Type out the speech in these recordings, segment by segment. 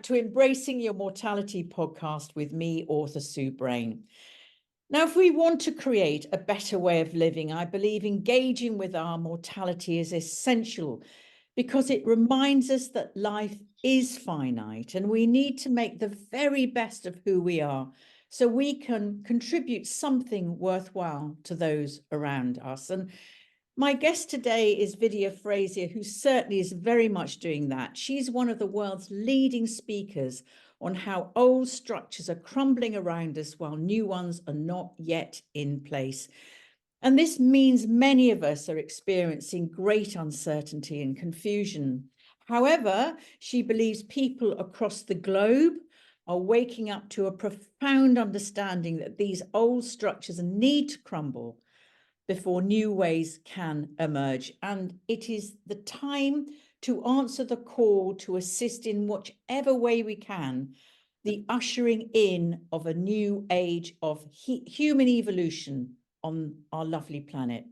to Embracing Your Mortality podcast with me, author Sue Brain. Now, if we want to create a better way of living, I believe engaging with our mortality is essential because it reminds us that life is finite and we need to make the very best of who we are so we can contribute something worthwhile to those around us. And my guest today is Vidya Frazier, who certainly is very much doing that. She's one of the world's leading speakers on how old structures are crumbling around us while new ones are not yet in place. And this means many of us are experiencing great uncertainty and confusion. However, she believes people across the globe are waking up to a profound understanding that these old structures need to crumble before new ways can emerge. And it is the time to answer the call to assist in whichever way we can, the ushering in of a new age of human evolution on our lovely planet.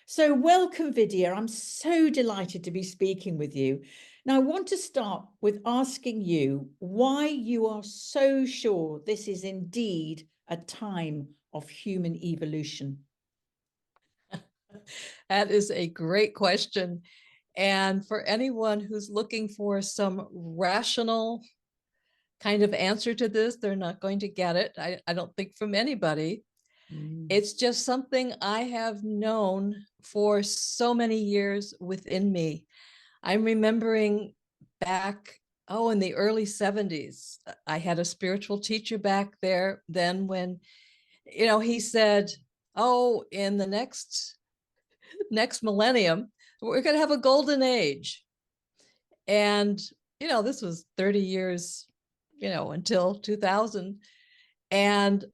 So welcome, Vidya. I'm so delighted to be speaking with you. Now, I want to start with asking you why you are so sure this is indeed a time of human evolution. That is a great question. And for anyone who's looking for some rational kind of answer to this, they're not going to get it. I don't think from anybody. It's just something I have known for so many years within me. I'm remembering back, in the early 70s, I had a spiritual teacher back there then when, he said, in the next millennium, we're going to have a golden age. And, this was 30 years, until 2000. And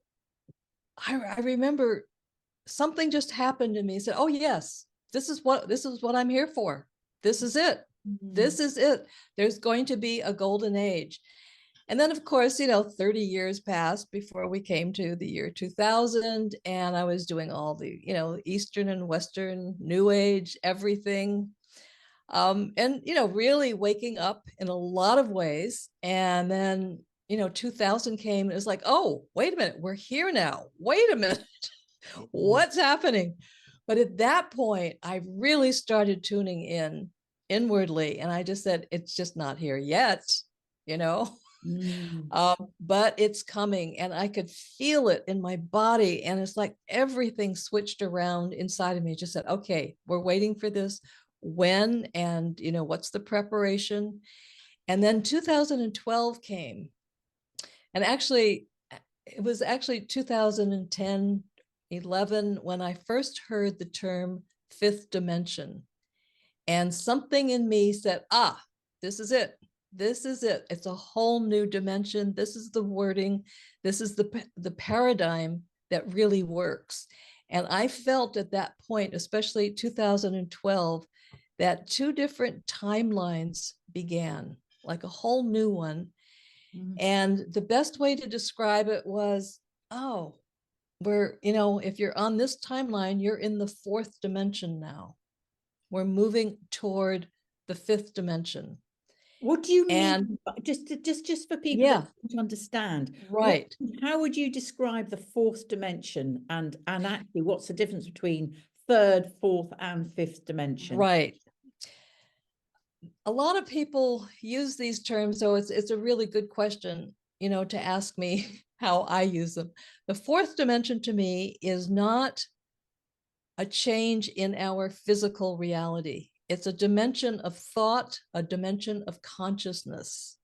I remember something just happened to me. He said, oh, yes, this is what I'm here for. This is it. This is it. There's going to be a golden age. And then, of course, 30 years passed before we came to the year 2000. And I was doing all the, Eastern and Western New Age, everything. And, really waking up in a lot of ways. And then, 2000 came and it was like, oh, wait a minute, we're here now. Wait a minute, what's happening? But at that point, I really started tuning in inwardly. And I just said, it's just not here yet, but it's coming and I could feel it in my body. And it's like everything switched around inside of me. Just said, okay, we're waiting for this. When and, what's the preparation? And then 2012 came. And actually, it was actually 2010, 11 when I first heard the term fifth dimension. And something in me said, this is it. This is it. It's a whole new dimension. This is the wording. This is the paradigm that really works. And I felt at that point, especially 2012, that two different timelines began, like a whole new one. And the best way to describe it was, we're, if you're on this timeline, you're in the fourth dimension now. We're moving toward the fifth dimension. What do you mean? Just for people to understand, right? How would you describe the fourth dimension, and actually, what's the difference between third, fourth, and fifth dimension? Right. A lot of people use these terms, so it's a really good question, to ask me how I use them. The fourth dimension to me is not a change in our physical reality. It's a dimension of thought, a dimension of consciousness.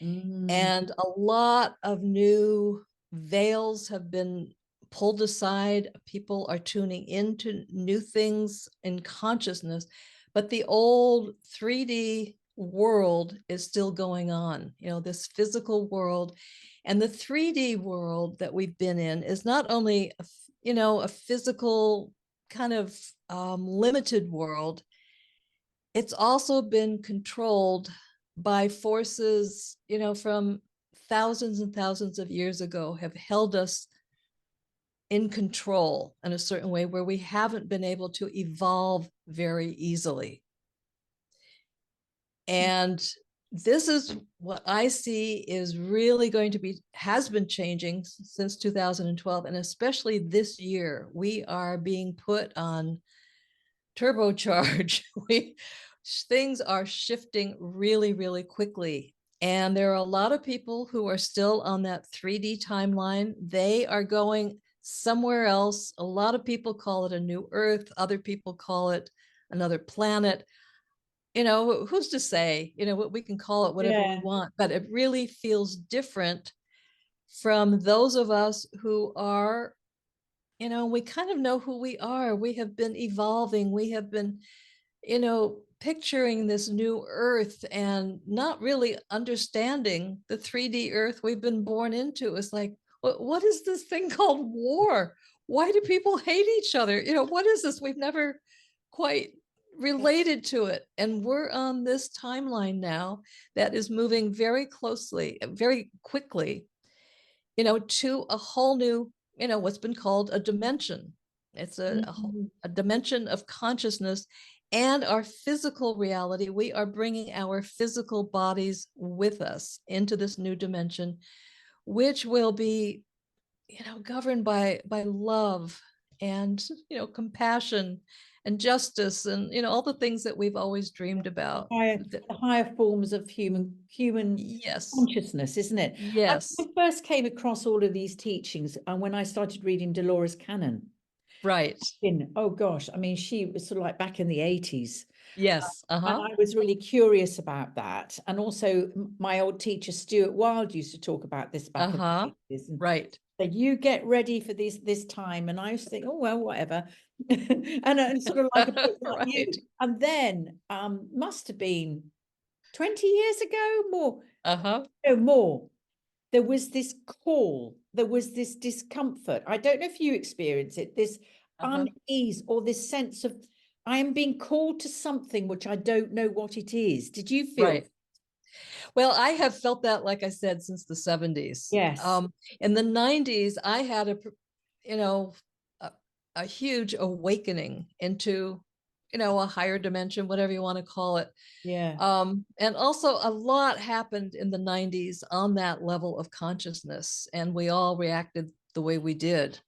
And a lot of new veils have been pulled aside. People are tuning into new things in consciousness, but the old 3D world is still going on, this physical world. And the 3D world that we've been in is not only, a physical kind of limited world, it's also been controlled by forces, from thousands and thousands of years ago, have held us in control in a certain way where we haven't been able to evolve very easily. And this is what I see is really going to be, has been changing since 2012. And especially this year, we are being put on turbocharge. Things are shifting really, really quickly. And there are a lot of people who are still on that 3D timeline. They are going somewhere else. A lot of people call it a new Earth. Other people call it another planet. Who's to say, we can call it whatever we want, but it really feels different from those of us who are, we kind of know who we are. We have been evolving. We have been, picturing this new Earth and not really understanding the 3D Earth we've been born into. It's like, what is this thing called war? Why do people hate each other? What is this? We've never quite related to it. And we're on this timeline now that is moving very closely, very quickly, to a whole new, what's been called a dimension. It's a dimension of consciousness and our physical reality. We are bringing our physical bodies with us into this new dimension, which will be, governed by love and, compassion and justice and, all the things that we've always dreamed about. The higher forms of human Yes. consciousness, isn't it? Yes. I first came across all of these teachings and when I started reading Dolores Cannon. Right. Oh gosh, I mean, she was sort of like back in the 80s. Yes. And I was really curious about that. And also my old teacher, Stuart Wilde, used to talk about this back in the 80s. Right. So you get ready for this time. And I used to think, oh, well, whatever. and sort of like a bit like right. you. And then must have been 20 years ago, more. No, more. There was this call, there was this discomfort. I don't know if you experience it, this unease or this sense of I am being called to something which I don't know what it is. Did you feel? Right. Well, I have felt that, like I said, since the 70s. Yes. In the 90s, I had a huge awakening into, a higher dimension, whatever you want to call it. Yeah. And also a lot happened in the 90s on that level of consciousness, and we all reacted the way we did.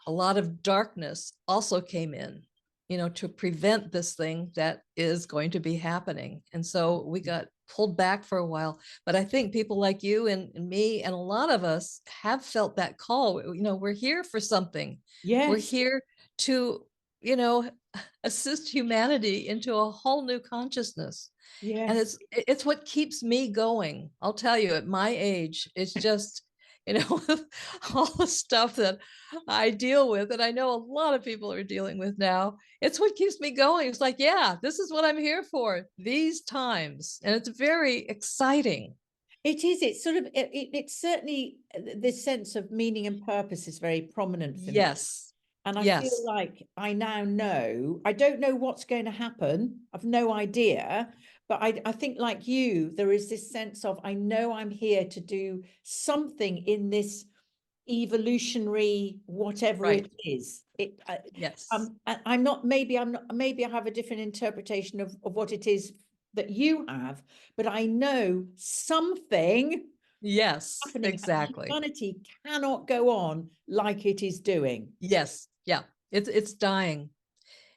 A lot of darkness also came in, to prevent this thing that is going to be happening. And so we got pulled back for a while. But I think people like you and me and a lot of us have felt that call. We're here for something. Yes. We're here to, assist humanity into a whole new consciousness. Yes. And it's what keeps me going. I'll tell you, at my age, it's just, all the stuff that I deal with, and I know a lot of people are dealing with now, it's what keeps me going. It's like, yeah, this is what I'm here for these times. And it's very exciting. It is. It's sort of, it's certainly this sense of meaning and purpose is very prominent for me. Yes. And I feel like I now know, I don't know what's going to happen. I've no idea. But I think like you, there is this sense of, I know I'm here to do something in this evolutionary, whatever it is. Yes. I'm not, maybe I have a different interpretation of what it is that you have, but I know something. Yes, Happening. exactly. Humanity cannot go on like it is doing. Yes. Yeah. It's dying.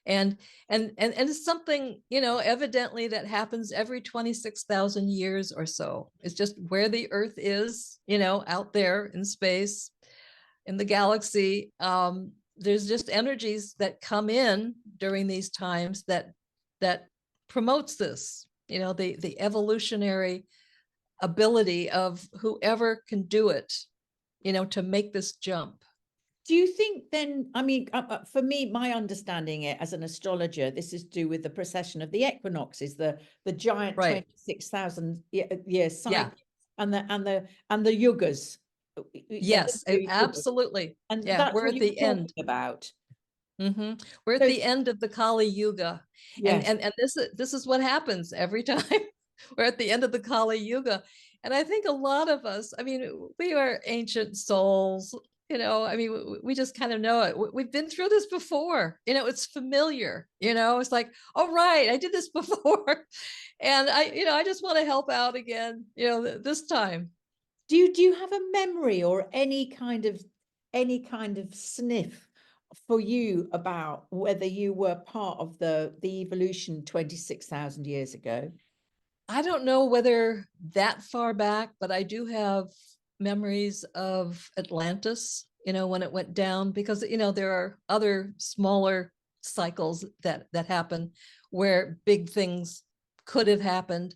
And it's something, evidently that happens every 26,000 years or so. It's just where the Earth is, out there in space, in the galaxy. There's just energies that come in during these times that promotes this, the evolutionary ability of whoever can do it, to make this jump. Do you think then, I mean, for me, my understanding it as an astrologer, this is to do with the precession of the equinoxes, the giant 26,000 year cycle, and the yugas. Yes, absolutely. And that's we're what at the end about. We're at the end of the Kali Yuga. Yes. And this is what happens every time. We're at the end of the Kali Yuga. And I think a lot of us, I mean, we are ancient souls, I mean, we just kind of know it. We've been through this before, it's familiar, it's like, oh, right, I did this before. And I just want to help out again, this time. Do you have a memory or any kind of sniff for you about whether you were part of the evolution 26,000 years ago? I don't know whether that far back, but I do have memories of Atlantis, when it went down, because, there are other smaller cycles that happen where big things could have happened.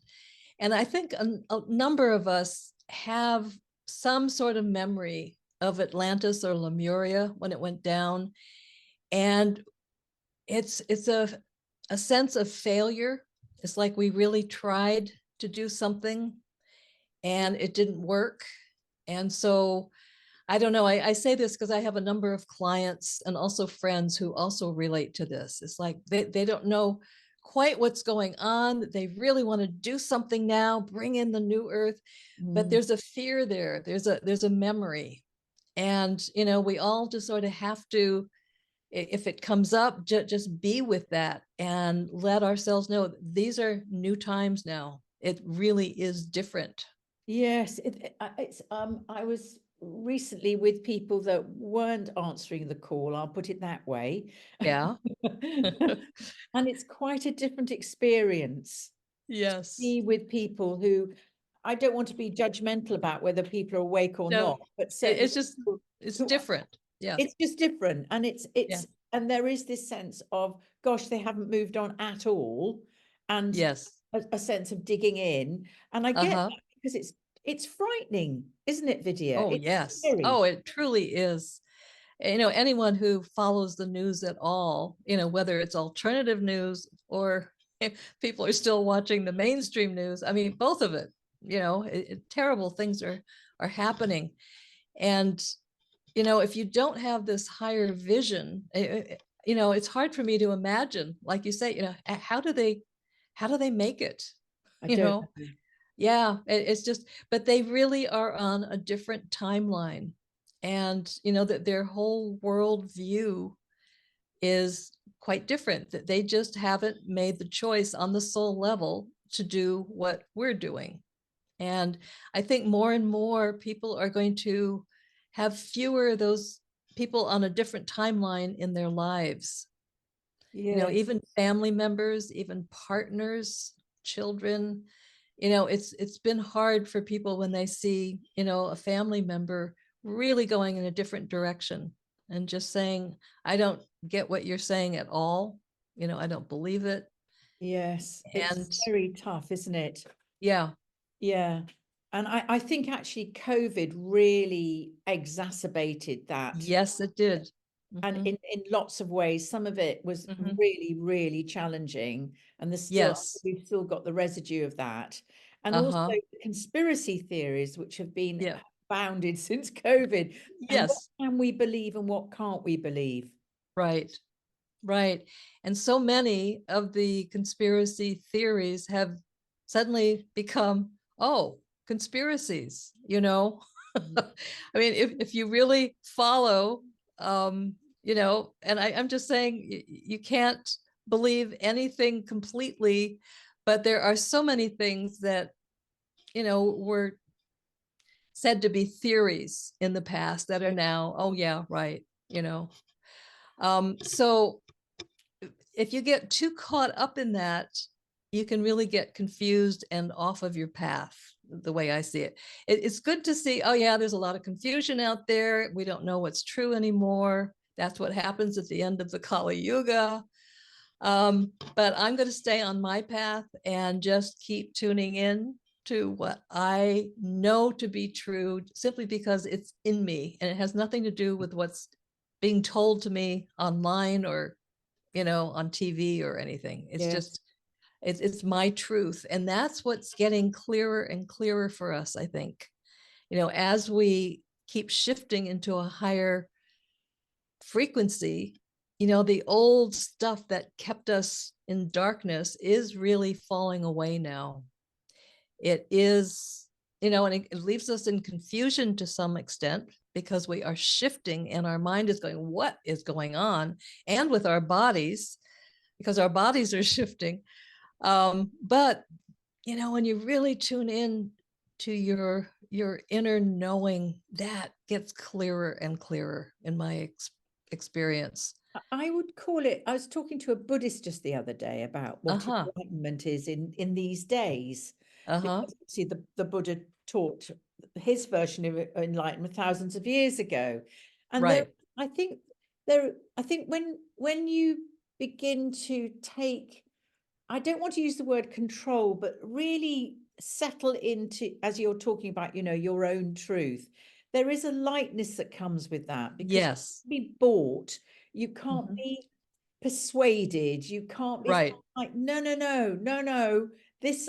And I think a number of us have some sort of memory of Atlantis or Lemuria when it went down. And it's a sense of failure. It's like we really tried to do something and it didn't work. And so I don't know. I say this because I have a number of clients and also friends who also relate to this. It's like they don't know quite what's going on. They really want to do something now, bring in the new earth, but there's a fear there. There's a memory. And, we all just sort of have to, if it comes up, just be with that and let ourselves know these are new times now. It really is different. Yes, I was recently with people that weren't answering the call, I'll put it that way. Yeah. And it's quite a different experience to Yes. be with people who, I don't want to be judgmental about whether people are awake or No, not, but certainly it's just, it's who, different. Yeah. it's just different. And Yeah. and there is this sense of, gosh, they haven't moved on at all. And Yes. a sense of digging in. And I get Uh-huh. that because it's frightening, isn't it, Vidya? Oh, It's yes. scary. Oh, it truly is. Anyone who follows the news at all, whether it's alternative news or people are still watching the mainstream news. I mean, both of it, terrible things are happening. And, if you don't have this higher vision, it's hard for me to imagine, like you say, how do they make it? I You don't know, know. yeah, it's just, but they really are on a different timeline. And, that their whole world view is quite different, that they just haven't made the choice on the soul level to do what we're doing. And I think more and more people are going to have fewer of those people on a different timeline in their lives. Yes. Even family members, even partners, children, it's been hard for people when they see, a family member really going in a different direction and just saying, I don't get what you're saying at all. I don't believe it. Yes. And It's very tough, isn't it? yeah, Yeah. And I think actually COVID really exacerbated that. yes, it did. And Mhm. in lots of ways, some of it was Mhm. really, really challenging. And Yes. we've still got the residue of that. And also Uh-huh. the conspiracy theories, which have been Yeah. abounded since COVID. And what Yes. can we believe and what can't we believe? Right. Right. And so many of the conspiracy theories have suddenly become, oh, conspiracies, I mean, if you really follow, and I'm just saying you can't believe anything completely, but there are so many things that, were said to be theories in the past that are now, oh yeah, right, so if you get too caught up in that, you can really get confused and off of your path, the way I see it. It's good to see, oh yeah, there's a lot of confusion out there. We don't know what's true anymore. That's what happens at the end of the Kali Yuga. But I'm going to stay on my path and just keep tuning in to what I know to be true, simply because it's in me and it has nothing to do with what's being told to me online or on TV or anything. It's Yes. just, it's my truth. And that's what's getting clearer and clearer for us, I think, as we keep shifting into a higher frequency, the old stuff that kept us in darkness is really falling away now. It is and it leaves us in confusion to some extent because we are shifting and our mind is going, what is going on? And with our bodies, because our bodies are shifting. But when you really tune in to your inner knowing, that gets clearer and clearer in my experience. I would call it, I was talking to a Buddhist just the other day about what enlightenment is in these days. Because see, the Buddha taught his version of enlightenment thousands of years ago. And right. I think when you begin to take, I don't want to use the word control, but really settle into, as you're talking about, your own truth, there is a lightness that comes with that, because yes, you can't be bought, you can't be persuaded, you can't be right. like, no, this,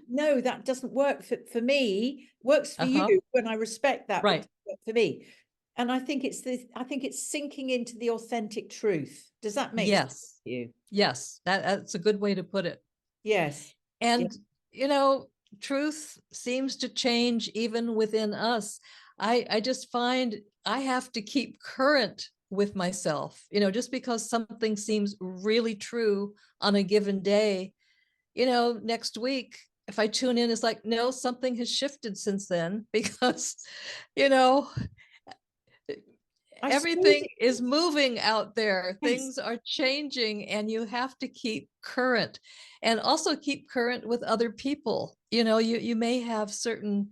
no, that doesn't work for me, works for you, and I respect that, right. but for me. And I think it's sinking into the authentic truth. Does that make sense to you? Yes, that's a good way to put it. Yes. And, truth seems to change even within us. I just find I have to keep current with myself, just because something seems really true on a given day, next week, if I tune in, it's like, no, something has shifted since then, because, everything is moving out there. Yes. Things are changing, and you have to keep current, and also keep current with other people. You may have certain,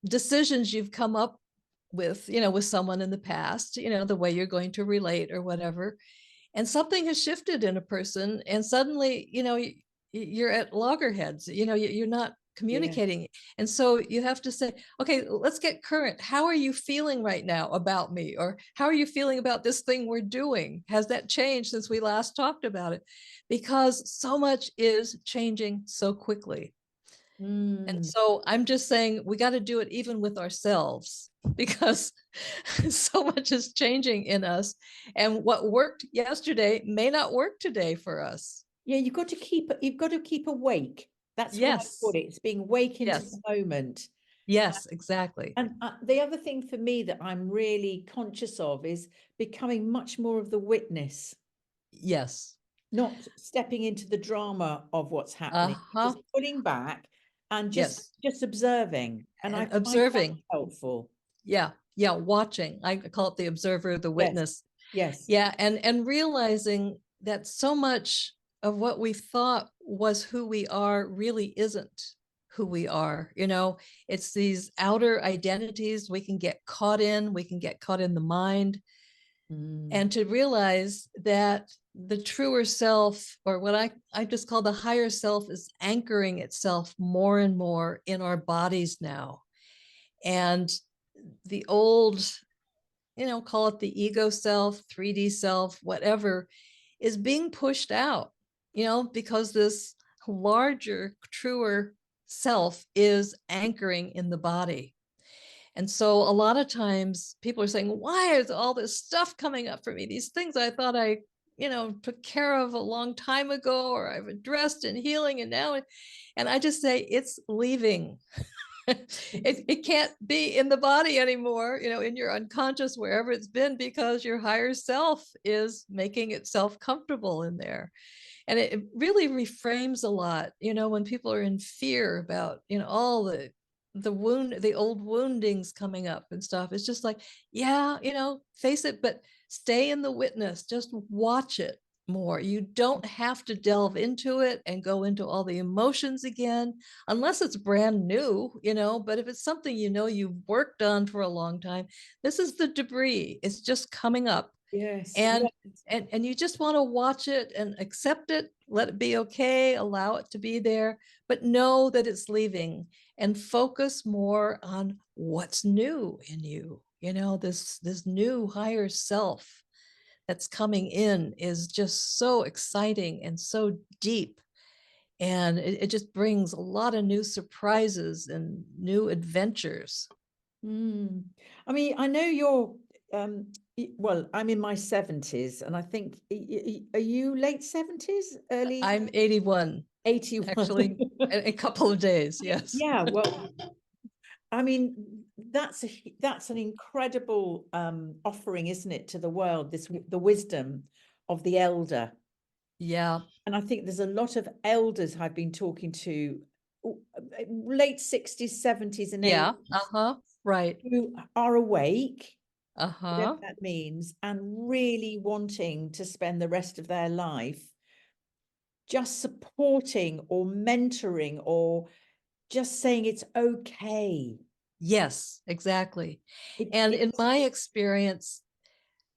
decisions you've come up with, with someone in the past, the way you're going to relate or whatever. And something has shifted in a person, and suddenly, you're at loggerheads, you're not communicating. Yeah. And so you have to say, okay, let's get current. How are you feeling right now about me? Or how are you feeling about this thing we're doing? Has that changed since we last talked about it? Because so much is changing so quickly. And so I'm just saying, we got to do it even with ourselves, because so much is changing in us, and what worked yesterday may not work today for us. Yeah, you've got to keep awake. That's what I put it. It's being awake into the moment. Yes, exactly. And the other thing for me that I'm really conscious of is becoming much more of the witness. Yes. Not stepping into the drama of what's happening, just pulling back and just observing. And I observing. find that helpful. Yeah. Watching. I call it the observer, the witness. Yes. Yeah. And realizing that so much of what we thought was who we are really isn't who we are. It's these outer identities we can get caught in. We can get caught in the mind. And to realize that the truer self, or what I just call the higher self, is anchoring itself more and more in our bodies now. And the old, call it the ego self, 3D self, whatever, is being pushed out, because this larger, truer self is anchoring in the body. And so a lot of times people are saying, why is all this stuff coming up for me? These things I thought I, took care of a long time ago, or I've addressed in healing, and now, and I just say, it's leaving. It can't be in the body anymore, in your unconscious, wherever it's been, because your higher self is making itself comfortable in there. And it really reframes a lot, when people are in fear about, all the old woundings coming up and stuff. It's just like, yeah, face it, but stay in the witness, just watch it more. You don't have to delve into it and go into all the emotions again, unless it's brand new, but if it's something you've worked on for a long time, this is the debris. It's just coming up. Yes. And you just want to watch it and accept it, let it be okay, allow it to be there, but know that it's leaving, and focus more on what's new in you. This new higher self that's coming in is just so exciting and so deep. And it just brings a lot of new surprises and new adventures. I mean, I know you're, well, I'm in my 70s, and I think, are you late 70s, early? I'm 81. 81. actually, a couple of days. Yes. Yeah, well, I mean, that's an incredible offering, isn't it, to the world, the wisdom of the elder. Yeah. And I think there's a lot of elders I've been talking to, late 60s, 70s, and 80s, Yeah. Uh-huh. Right. who are awake, whatever Uh-huh. that means, and really wanting to spend the rest of their life just supporting or mentoring or just saying it's okay. Yes, exactly. And in It's my experience,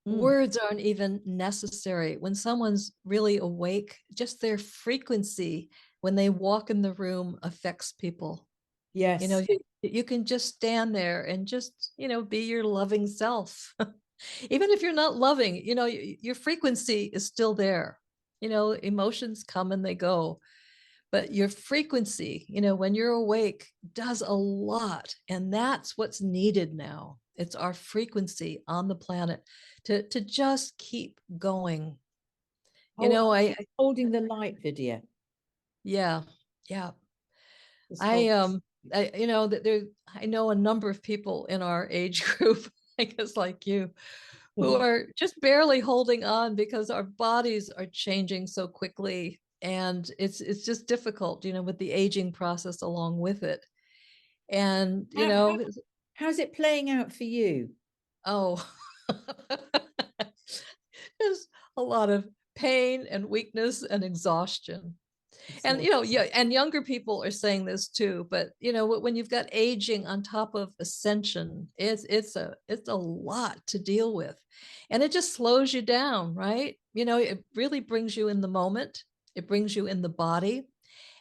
mm, words aren't even necessary. When someone's really awake, just their frequency when they walk in the room affects people. You know, yes. you can just stand there and just, be your loving self. Even if you're not loving, your frequency is still there. Emotions come and they go, but your frequency, when you're awake, does a lot. And that's what's needed now. It's our frequency on the planet to just keep going. Oh, I holding the light, Vidya. yeah, yeah. Just I hold. that there I know a number of people in our age group, I guess like you, who are just barely holding on because our bodies are changing so quickly, and it's just difficult, with the aging process along with it. And How's it playing out for you? oh, there's a lot of pain and weakness and exhaustion. It's And not. yeah, and younger people are saying this too, but when you've got aging on top of ascension, it's a lot to deal with. And it just slows you down, right? It really brings you in the moment. It brings you in the body.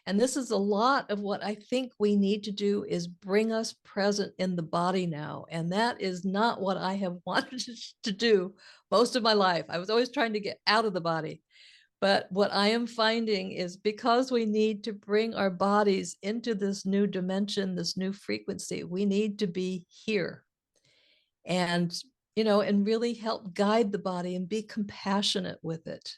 And this is a lot of what I think we need to do, is bring us present in the body now. And that is not what I have wanted to do most of my life. I was always trying to get out of the body. But what I am finding is, because we need to bring our bodies into this new dimension, this new frequency, we need to be here and, and really help guide the body and be compassionate with it.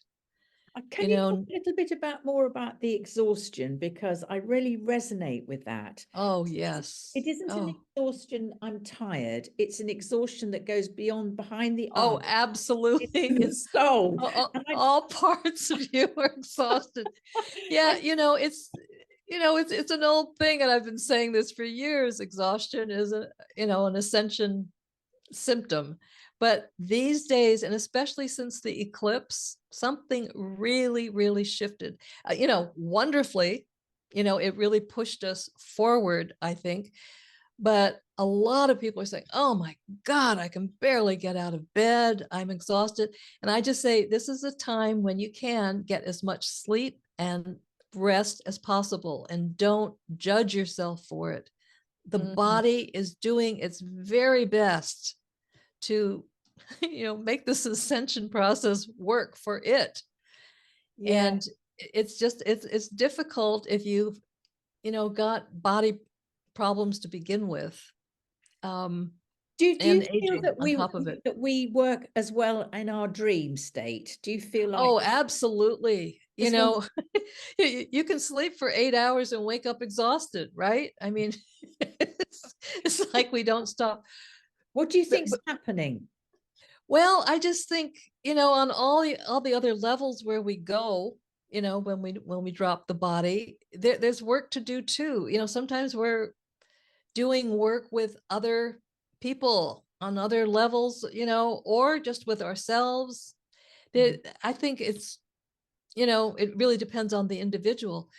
Can you talk a little bit more about the exhaustion? Because I really resonate with that. Oh, It yes. isn't an Oh, exhaustion, I'm tired. It's an exhaustion that goes behind the oh, eye, absolutely. into the It's soul. all, And all parts of you are exhausted. Yeah, I, it's an old thing, and I've been saying this for years. Exhaustion is an ascension symptom. But these days, and especially since the eclipse, something really, really shifted. Wonderfully, it really pushed us forward, I think. But a lot of people are saying, oh my God, I can barely get out of bed. I'm exhausted. And I just say, this is a time when you can get as much sleep and rest as possible, and don't judge yourself for it. The mm, body is doing its very best to make this ascension process work for it. yeah. And it's difficult if you've got body problems to begin with, Do you and feel aging on top of it. that we work as well in our dream state? Do you feel like Oh, absolutely. just want? You can sleep for 8 hours and wake up exhausted, right? I mean, it's like we don't stop. What do you but, think's but happening? Well, I just think, on all the other levels where we go, when we drop the body, there's work to do too. Sometimes we're doing work with other people on other levels, or just with ourselves. I think it really depends on the individual.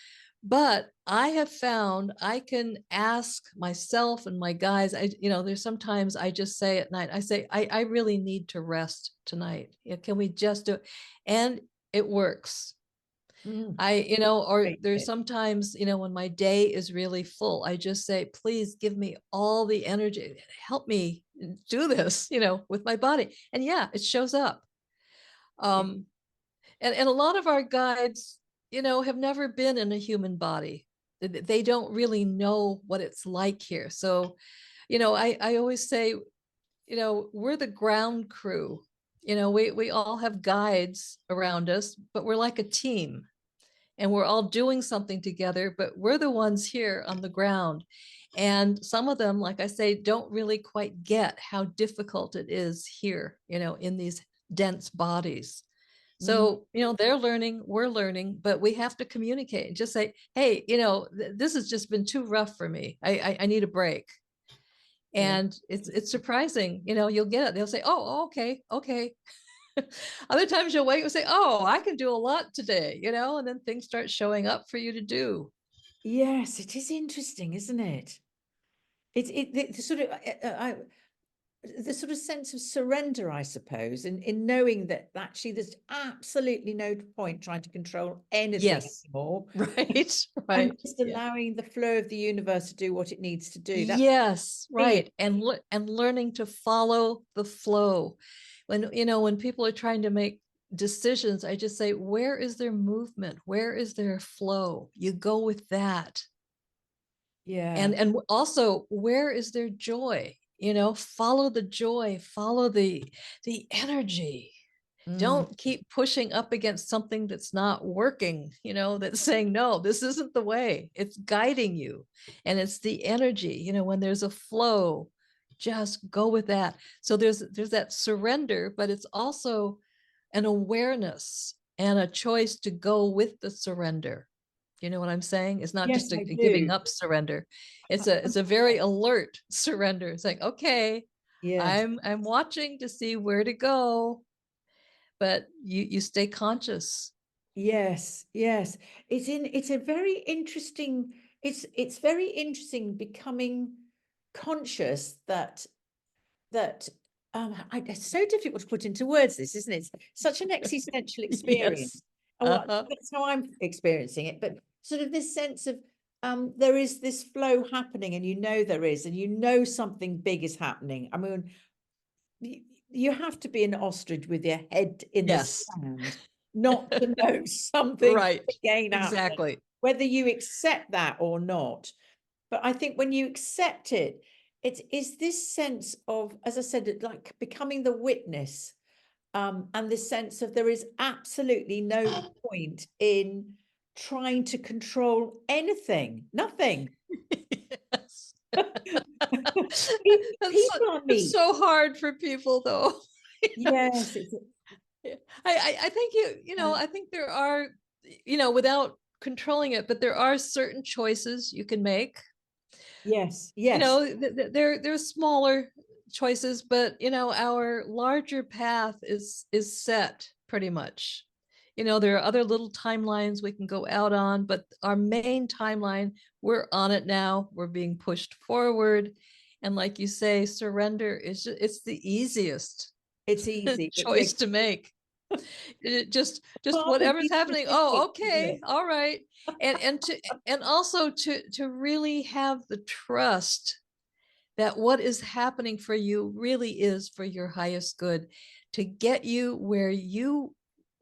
But I have found I can ask myself and my guys, there's sometimes I just say at night, I say, I really need to rest tonight. Can we just do it? And it works. Mm, Or great there's bit. sometimes, when my day is really full, I just say, please give me all the energy, help me do this, with my body. And yeah, it shows up. Yeah. Um, and a lot of our guides, have never been in a human body. They don't really know what it's like here. So, I always say, we're the ground crew. We all have guides around us, but we're like a team. and we're all doing something together, but we're the ones here on the ground. And some of them, like I say, don't really quite get how difficult it is here, in these dense bodies. Mm. So, they're learning, we're learning, but we have to communicate and just say, hey, this has just been too rough for me. I need a break. Yeah. And it's surprising, you'll get it. They'll say, oh, okay, okay. Other times you'll wait and say, oh, I can do a lot today, and then things start showing up for you to do. Yes, it is interesting, isn't it? The sort of the sort of sense of surrender, I suppose, in knowing that actually there's absolutely no point trying to control anything Yes. anymore, Right. and Right. just Yeah. allowing the flow of the universe to do what it needs to do. That's Yes. it. Right. And learning to follow the flow. When people are trying to make decisions, I just say, where is their movement? Where is their flow? You go with that. Yeah. And also, where is their joy? Follow the joy, follow the energy. Mm. Don't keep pushing up against something that's not working, that's saying, no, this isn't the way. It's guiding you. And it's the energy, when there's a flow, just go with that. So there's that surrender, but it's also an awareness and a choice to go with the surrender. You know what I'm saying? It's not Yes, just a I giving do. up surrender. It's a very alert surrender. It's like, okay, Yes. I'm watching to see where to go, but you stay conscious. Yes, yes. It's a very interesting, it's very interesting becoming conscious that it's so difficult to put into words, this, isn't it? It's such an existential Yes. experience. And what Uh-huh. that's how I'm experiencing it. But sort of this sense of there is this flow happening, and there is, and something big is happening. I mean, you have to be an ostrich with your head in the Yes. sand not to know something Right. again happening, Exactly. whether you accept that or not. But I think when you accept it, it is this sense of, as I said, like becoming the witness, and this sense of there is absolutely no point in trying to control anything, nothing. Yes. That's so, People are it's me. so hard for people though. Yes, it's Yeah. I think I think there are, without controlling it, but there are certain choices you can make. yes, yes, They're smaller choices, but our larger path is set pretty much. There are other little timelines we can go out on, but our main timeline, we're on it now. We're being pushed forward. And like you say, surrender it's the easiest it's easy, but yeah, choice to make. Just far from whatever's being happening. Oh, specific, isn't okay, it? all right. And also to really have the trust that what is happening for you really is for your highest good, to get you where you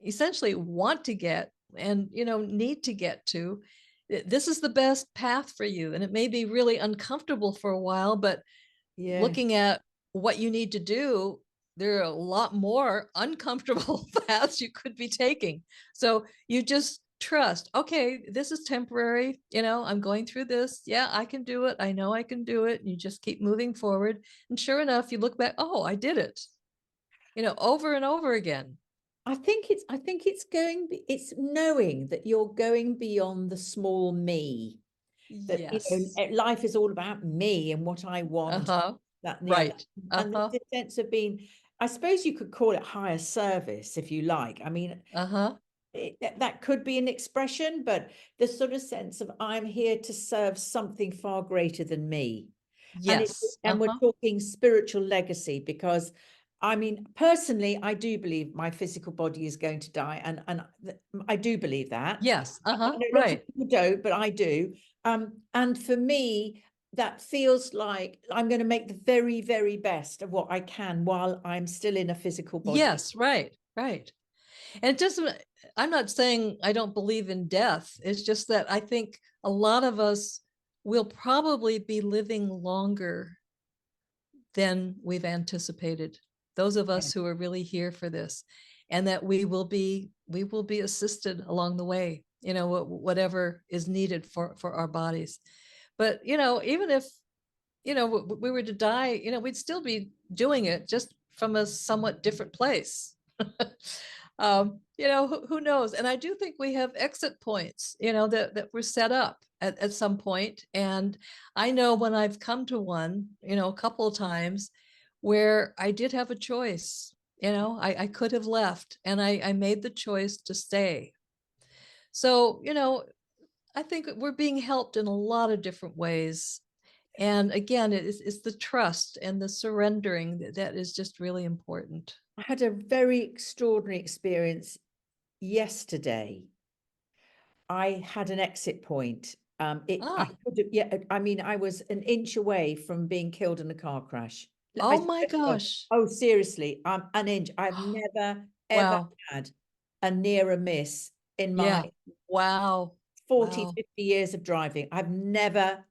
essentially want to get and need to get to. This is the best path for you, and it may be really uncomfortable for a while, but Yes, looking at what you need to do, there are a lot more uncomfortable paths you could be taking. So you just trust, okay, this is temporary. I'm going through this. Yeah, I can do it. I know I can do it. And you just keep moving forward. And sure enough, you look back, oh, I did it, over and over again. it's knowing that you're going beyond the small me, that Yes. life is all about me and what I want, Uh-huh. that and the other, Right. and Uh-huh. the sense of being, I suppose you could call it higher service if you like. I mean, Uh-huh. that could be an expression, but the sort of sense of I'm here to serve something far greater than me. And Yes. we're Uh-huh. talking spiritual legacy, because I mean, personally, I do believe my physical body is going to die, and I do believe that. Yes. I Uh-huh. know lots of Right. people don't, but I do. And for me, that feels like I'm going to make the very, very best of what I can while I'm still in a physical body. Yes. Right. Right. And it doesn't, I'm not saying I don't believe in death. It's just that I think a lot of us will probably be living longer than we've anticipated. Those of Yeah. us who are really here for this, and that we will be assisted along the way. whatever is needed for our bodies. But, even if, we were to die, we'd still be doing it just from a somewhat different place. Who knows? And I do think we have exit points, that were set up at some point. And I know when I've come to one, a couple of times where I did have a choice, I could have left, and I made the choice to stay. So, I think we're being helped in a lot of different ways. And again, it's the trust and the surrendering that is just really important. I had a very extraordinary experience yesterday. I had an exit point. I could have, yeah, I mean, I was an inch away from being killed in a car crash. Oh my gosh. Oh, seriously, an inch. I've never, ever Wow. had a near a miss in Yeah. my Wow. 40, Wow. 50 years of driving.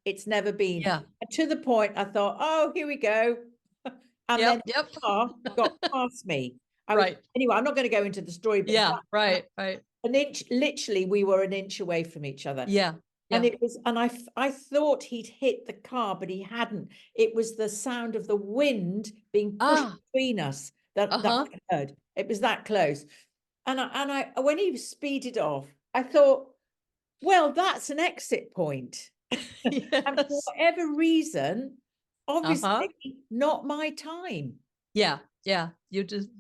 It's never been. Yeah. And to the point I thought, oh, here we go. And then Yep. the car got past me. Right. Anyway, I'm not going to go into the story, but Yeah. Right. an inch, literally, we were an inch away from each other. Yeah. And it was, and I thought he'd hit the car, but he hadn't. It was the sound of the wind being pushed between us that I heard. It was that close. And I when he speeded off, I thought, well, that's an exit point. Yes. And for whatever reason, obviously not my time. Yeah. Yeah. You just,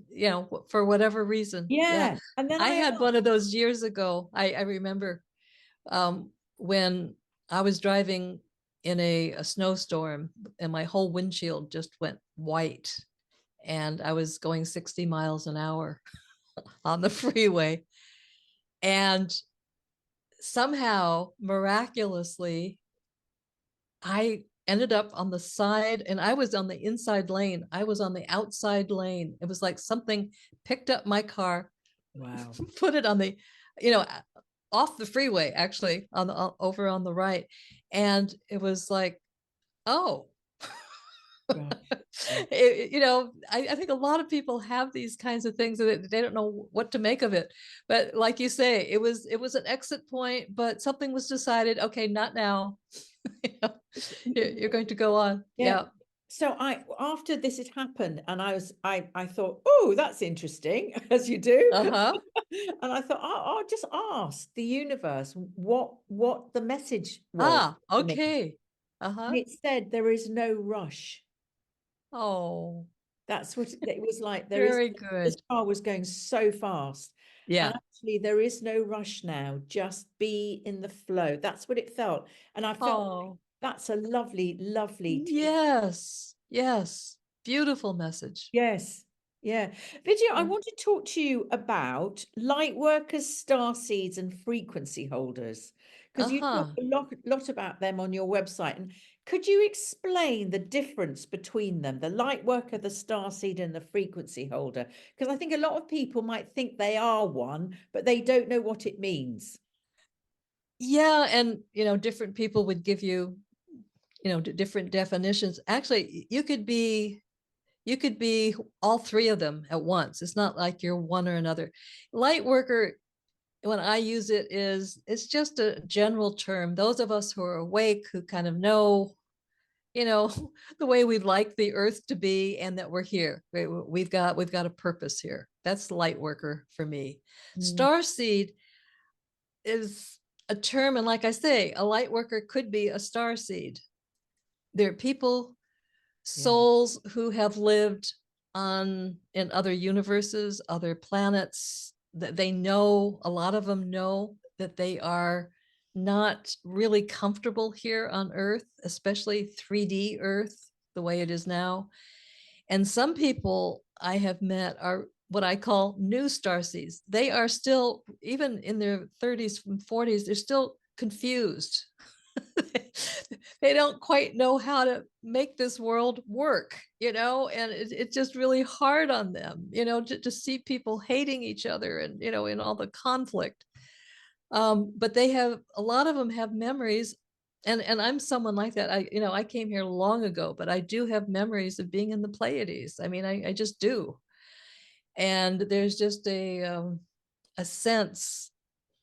for whatever reason. Yeah. And then I had one of those years ago. I remember when I was driving in a snowstorm, and my whole windshield just went white, and I was going 60 miles an hour on the freeway. And somehow, miraculously, I ended up on the side, and I was on the inside lane. I was on the outside lane. It was like something picked up my car, wow, put it on the, off the freeway, actually, on the over on the right. And it was like, oh, I think a lot of people have these kinds of things that they don't know what to make of it. But like you say, it was an exit point, but something was decided, okay, not now. You're going to go on. Yeah. So after this had happened, and I thought, oh, that's interesting, as you do. And I thought, I'll just ask the universe what the message was. Okay. And it said there is no rush. Oh, that's what it was like. Very good. This car was going so fast. Yeah. And actually, there is no rush now. Just be in the flow. That's what it felt. And I felt that's a lovely, lovely. Yes. Yes. Beautiful message. Yes. Yeah. Vidya, I want to talk to you about light workers, star seeds, and frequency holders, because you talk a lot about them on your website. And could you explain the difference between them, the light worker, the star seed, and the frequency holder? Because I think a lot of people might think they are one, but they don't know what it means. Yeah. And, different people would give you, different definitions. Actually, you could be all three of them at once. It's not like you're one or another. Light worker, when I use it, it's just a general term. Those of us who are awake, who kind of know, the way we'd like the earth to be, and that we're here. We've got a purpose here. That's light worker for me. Star seed is a term, and like I say, a light worker could be a star seed. They're people, souls who have lived in other universes, other planets, that they know, a lot of them know that they are not really comfortable here on Earth, especially 3D Earth, the way it is now. And some people I have met are what I call new starseeds. They are still, even in their 30s and 40s, they're still confused. They don't quite know how to make this world work, and it's just really hard on them, to see people hating each other and, in all the conflict. But a lot of them have memories. And I'm someone like that. I came here long ago, but I do have memories of being in the Pleiades. I mean, I just do. And there's just a sense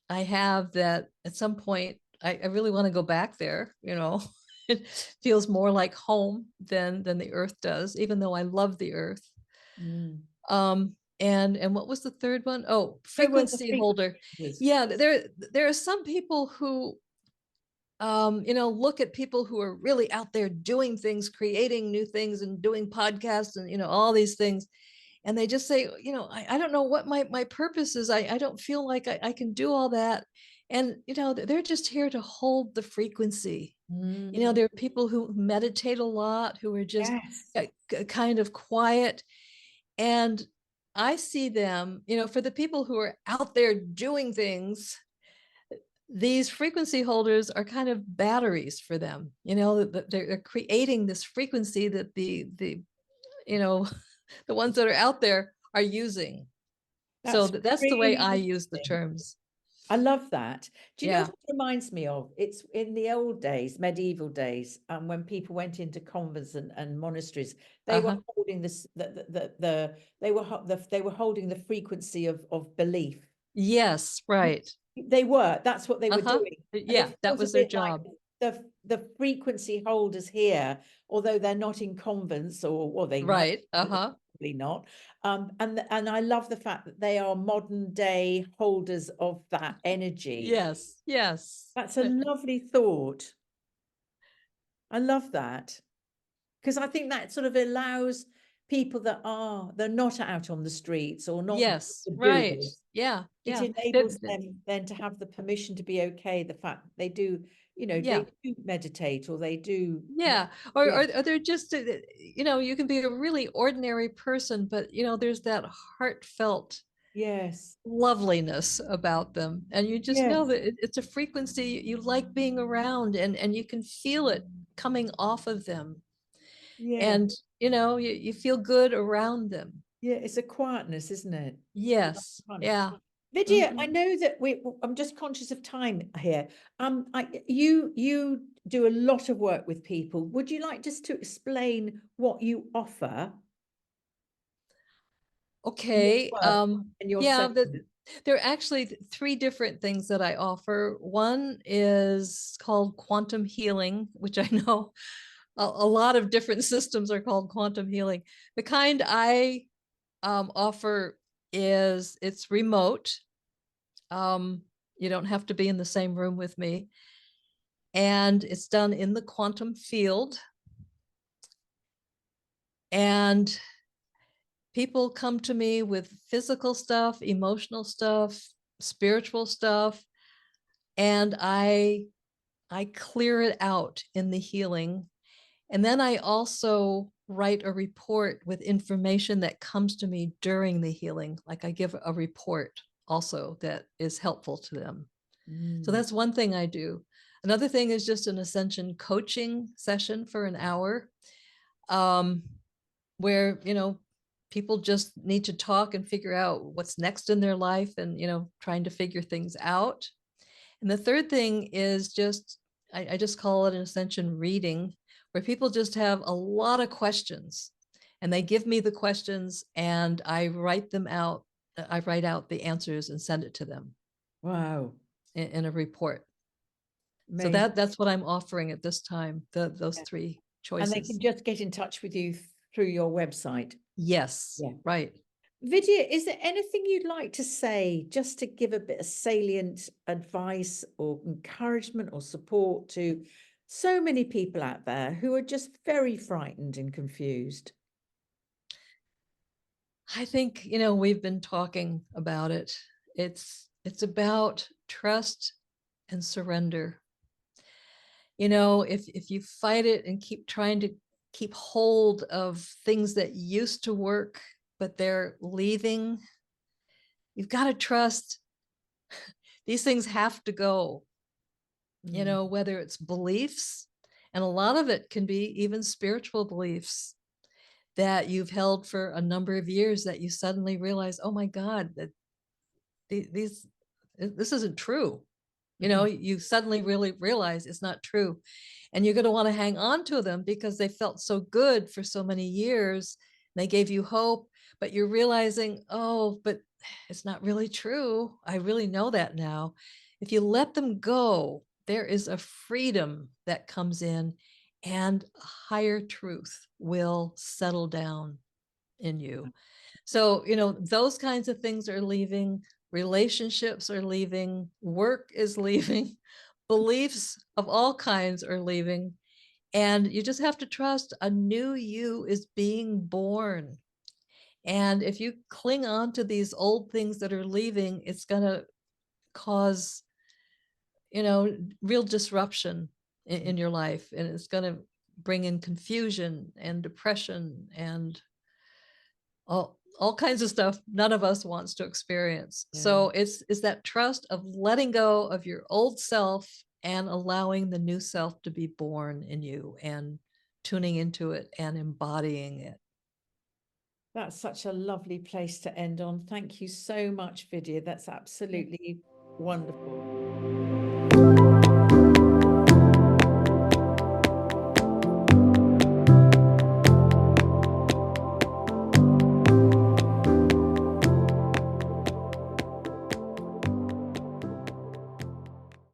I have that at some point I really want to go back there, you know. It feels more like home than the earth does, even though I love the earth. Mm. And what was the third one? Oh, Oh, well, the frequency frequency holder. holders. Yeah, there are some people who you know, look at people who are really out there doing things, creating new things and doing podcasts and, you know, all these things. And they just say, you know, I don't know what my purpose is. I don't feel like I can do all that. And, you know, they're just here to hold the frequency. You know, Mm. there are people who meditate a lot, who are just Yes. kind of quiet. And I see them, you know, for the people who are out there doing things, these frequency holders are kind of batteries for them. You know, they're creating this frequency that the you know, the ones that are out there are using. So That's that's the way really I use the interesting. terms. I love that. Do you know what Yeah. it reminds me of? It's in the old days, medieval days, when people went into convents and monasteries, they were Uh-huh. holding this, they were holding the frequency of belief. Yes, right. They were, that's what they were Uh-huh. doing. And Yeah, it that feels a was their bit like job. the frequency holders here, although they're not in convents, or they might, Right. but they're Uh-huh. probably not. And I love the fact that they are modern day holders of that energy. Yes. Yes. That's a lovely thought. I love that, because I think that sort of allows people that they're not out on the streets or not Yes. Right. doers. Yeah. It Yeah. enables them then to have the permission to be okay. The fact that they do, Yeah. they do meditate, or they do. Yeah. Or, Yeah. or they're just, you know, you can be a really ordinary person, but, you know, there's that heartfelt Yes. loveliness about them. And you just know Yes. that it's a frequency you like being around, and you can feel it coming off of them. Yeah. And, you know, you feel good around them. Yeah. It's a quietness, isn't it? Yes. Fun. Yeah. Vidya, I Mhm. know that I'm just conscious of time here. You do a lot of work with people. Would you like just to explain what you offer in your Okay. work and your Yeah, session? there are actually three different things that I offer. One is called quantum healing, which I know a lot of different systems are called quantum healing. The kind I offer is it's remote. Um, you don't have to be in the same room with me. And it's done in the quantum field. And people come to me with physical stuff, emotional stuff, spiritual stuff, and I clear it out in the healing. And then I also write a report with information that comes to me during the healing. Like I give a report also that is helpful to them. So Mm. that's one thing I do. Another thing is just an ascension coaching session for an hour, um, where, you know, people just need to talk and figure out what's next in their life, and, you know, trying to figure things out. And the third thing is just, I just call it an ascension reading, where people just have a lot of questions and they give me the questions and I write them out. I write out the answers and send it to them Wow. in a report. So Amazing. that's what I'm offering at this time, those Yeah. three And they can choices. just get in touch with you through your website. Yes, Yeah. right. Vidya, is there anything you'd like to say, just to give a bit of salient advice or encouragement or support to so many people out there who are just very frightened and confused? I think, you know, we've been talking about it. It's about trust and surrender. You know, if you fight it and keep trying to keep hold of things that used to work but they're leaving, you've got to trust these things have to go. You Mm. know, whether it's beliefs, and a lot of it can be even spiritual beliefs that you've held for a number of years, that you suddenly realize, oh my God, that these this isn't true. You know, Mhm. you suddenly really realize it's not true, and you're going to want to hang on to them because they felt so good for so many years. They gave you hope, but you're realizing, oh, but it's not really true. I really know that now. If you let them go, there is a freedom that comes in, and a higher truth will settle down in you. So, those kinds of things are leaving, relationships are leaving, work is leaving, beliefs of all kinds are leaving. And you just have to trust a new you is being born. And if you cling on to these old things that are leaving, it's going to cause, real disruption in your life. And it's going to bring in confusion and depression and all kinds of stuff none of us wants to experience. Yeah. So it's that trust of letting go of your old self and allowing the new self to be born in you and tuning into it and embodying it. That's such a lovely place to end on. Thank you so much, Vidya. That's absolutely wonderful.